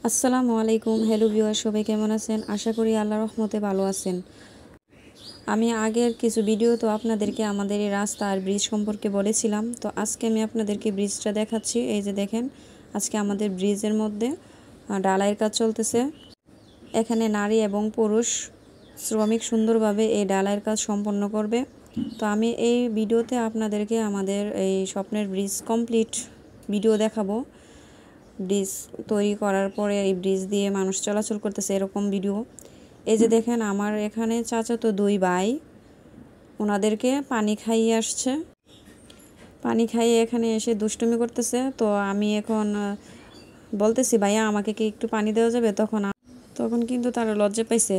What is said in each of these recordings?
আসসালামু আলাইকুম। Hello viewer, সবাই কেমন আছেন? আশা করি আল্লাহর রহমতে ভালো আছেন। আমি আগের কিছু ভিডিওতে আপনাদেরকে আমাদের এই রাস্তা আর ব্রিজ সম্পর্কে বলেছিলাম। তো আজকে আমি আপনাদেরকে ব্রিজটা দেখাচ্ছি। এই যে দেখেন, আজকে আমাদের ব্রিজের মধ্যে ঢালাইয়ের কাজ চলতেছে। এখানে নারী এবং পুরুষ শ্রমিক সুন্দরভাবে এই ঢালাইয়ের কাজ সম্পন্ন করবে। তো আমি এই ভিডিওতে আপনাদেরকে আমাদের এই স্বপ্নের ব্রিজ কমপ্লিট ভিডিও দেখাবো। ব্রিজ তৈরি করার পরে এই ব্রিজ দিয়ে মানুষ চলাচল করতেছে, এরকম ভিডিও। এই যে দেখেন, আমার এখানে চাচাতো দুই ভাই, ওনাদেরকে পানি খাইয়ে আসছে। পানি খাইয়ে এখানে এসে দুষ্টুমি করতেছে। তো আমি এখন বলতেছি, ভাইয়া আমাকে কি একটু পানি দেওয়া যাবে? তখন কিন্তু তারা লজ্জা পাইছে,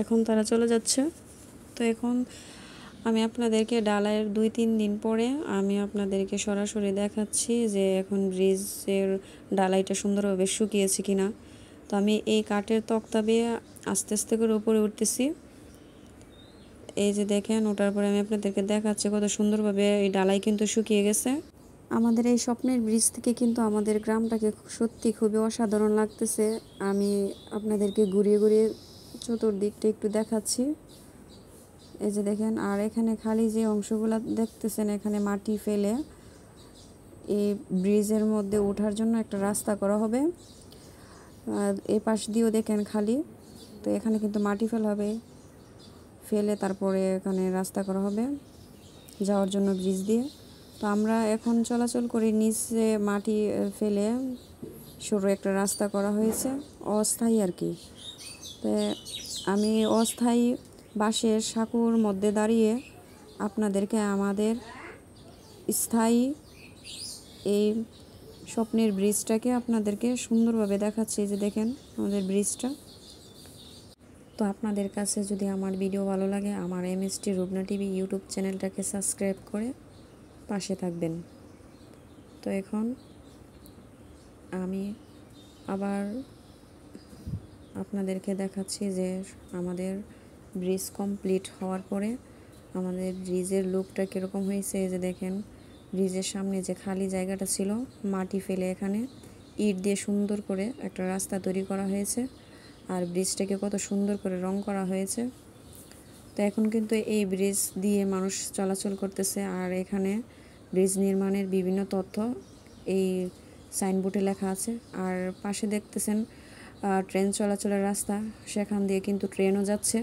এখন তারা চলে যাচ্ছে। তো এখন আমি আপনাদেরকে ঢালাইয়ের 2-3 দিন পরে আমি আপনাদেরকে সরাসরি দেখাচ্ছি যে এখন ব্রিজের ঢালাইটা সুন্দরভাবে শুকিয়েছে কিনা। তো আমি এই কাঠের তক্তা দিয়ে আস্তে আস্তে করে উপরে উঠতেছি। এই যে দেখেন, ওঠার পরে আমি আপনাদেরকে দেখাচ্ছি কত সুন্দরভাবে এই ঢালাই কিন্তু শুকিয়ে গেছে। আমাদের এই স্বপ্নের ব্রিজ থেকে কিন্তু আমাদের গ্রামটাকে সত্যি খুবই অসাধারণ লাগতেছে। আমি আপনাদেরকে ঘুরিয়ে ঘুরিয়ে চতুর্দিকটা একটু দেখাচ্ছি। এই যে দেখেন, আর এখানে খালি যে অংশগুলো দেখতেছেন, এখানে মাটি ফেলে এই ব্রিজের মধ্যে ওঠার জন্য একটা রাস্তা করা হবে। আর এই পাশ দিয়েও দেখেন খালি, তো এখানে কিন্তু মাটি ফেলা হবে, ফেলে তারপরে এখানে রাস্তা করা হবে যাওয়ার জন্য ব্রিজ দিয়ে। তো আমরা এখন চলাচল করি, নিচে মাটি ফেলে সরু একটা রাস্তা করা হয়েছে, অস্থায়ী আর কি। তো আমি অস্থায়ী বাঁশের সাঁকুর মধ্যে দাঁড়িয়ে আপনাদেরকে আমাদের স্থায়ী এই স্বপ্নের ব্রিজটাকে আপনাদেরকে সুন্দরভাবে দেখাচ্ছি। যে দেখেন আমাদের ব্রিজটা। তো আপনাদের কাছে যদি আমার ভিডিও ভালো লাগে, আমার এমএসটি রুবনা টিভি ইউটিউব চ্যানেলটাকে সাবস্ক্রাইব করে পাশে থাকবেন। তো এখন আমি আবার আপনাদেরকে দেখাচ্ছি যে আমাদের ব্রিজ কমপ্লিট হওয়ার পরে আমাদের ব্রিজের লুকটা কীরকম হয়েছে। এই যে দেখেন, ব্রিজের সামনে যে খালি জায়গাটা ছিল, মাটি ফেলে এখানে ইট দিয়ে সুন্দর করে একটা রাস্তা তৈরি করা হয়েছে, আর ব্রিজটাকে কত সুন্দর করে রং করা হয়েছে। তো এখন কিন্তু এই ব্রিজ দিয়ে মানুষ চলাচল করতেছে। আর এখানে ব্রিজ নির্মাণের বিভিন্ন তথ্য এই সাইনবোর্ডে লেখা আছে। আর পাশে দেখতেছেন ট্রেন চলাচলের রাস্তা, সেখান দিয়ে কিন্তু ট্রেনও যাচ্ছে।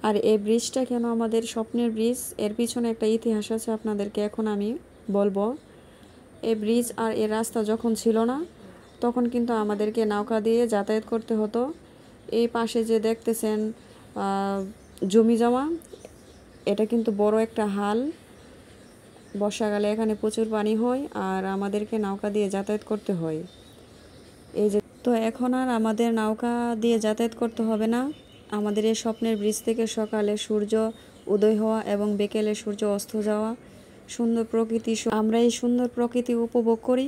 আর এই ব্রিজটা কেন আমাদের স্বপ্নের ব্রিজ, এর পিছনে একটা ইতিহাস আছে, আপনাদেরকে এখন আমি বলবো। এই ব্রিজ আর এই রাস্তা যখন ছিল না, তখন কিন্তু আমাদেরকে নৌকা দিয়ে যাতায়াত করতে হতো। এই পাশে যে দেখতেছেন জমি জমা, এটা কিন্তু বড় একটা হাল। বর্ষাকালে এখানে প্রচুর পানি হয় আর আমাদেরকে নৌকা দিয়ে যাতায়াত করতে হয়। এই যে, তো এখন আর আমাদের নৌকা দিয়ে যাতায়াত করতে হবে না। আমাদের এই স্বপ্নের ব্রিজ থেকে সকালে সূর্য উদয় হওয়া এবং বিকেলে সূর্য অস্ত যাওয়া, সুন্দর প্রকৃতি, আমরা এই সুন্দর প্রকৃতি উপভোগ করি।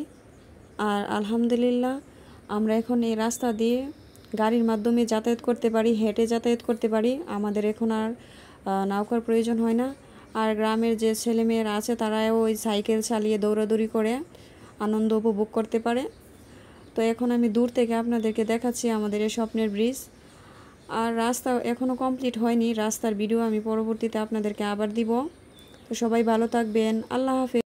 আর আলহামদুলিল্লাহ, আমরা এখন এই রাস্তা দিয়ে গাড়ির মাধ্যমে যাতায়াত করতে পারি, হেঁটে যাতায়াত করতে পারি। আমাদের এখন আর নৌকার প্রয়োজন হয় না। আর গ্রামের যে ছেলেমেয়েরা আছে, তারাও ওই সাইকেল চালিয়ে দৌড়াদৌড়ি করে আনন্দ উপভোগ করতে পারে। তো এখন আমি দূর থেকে আপনাদেরকে দেখাচ্ছি আমাদের এই স্বপ্নের ব্রিজ। আর রাস্তা এখনও কমপ্লিট হয়নি, রাস্তার ভিডিও আমি পরবর্তীতে আপনাদেরকে আবার দিব। তো সবাই ভালো থাকবেন, আল্লাহ হাফেজ।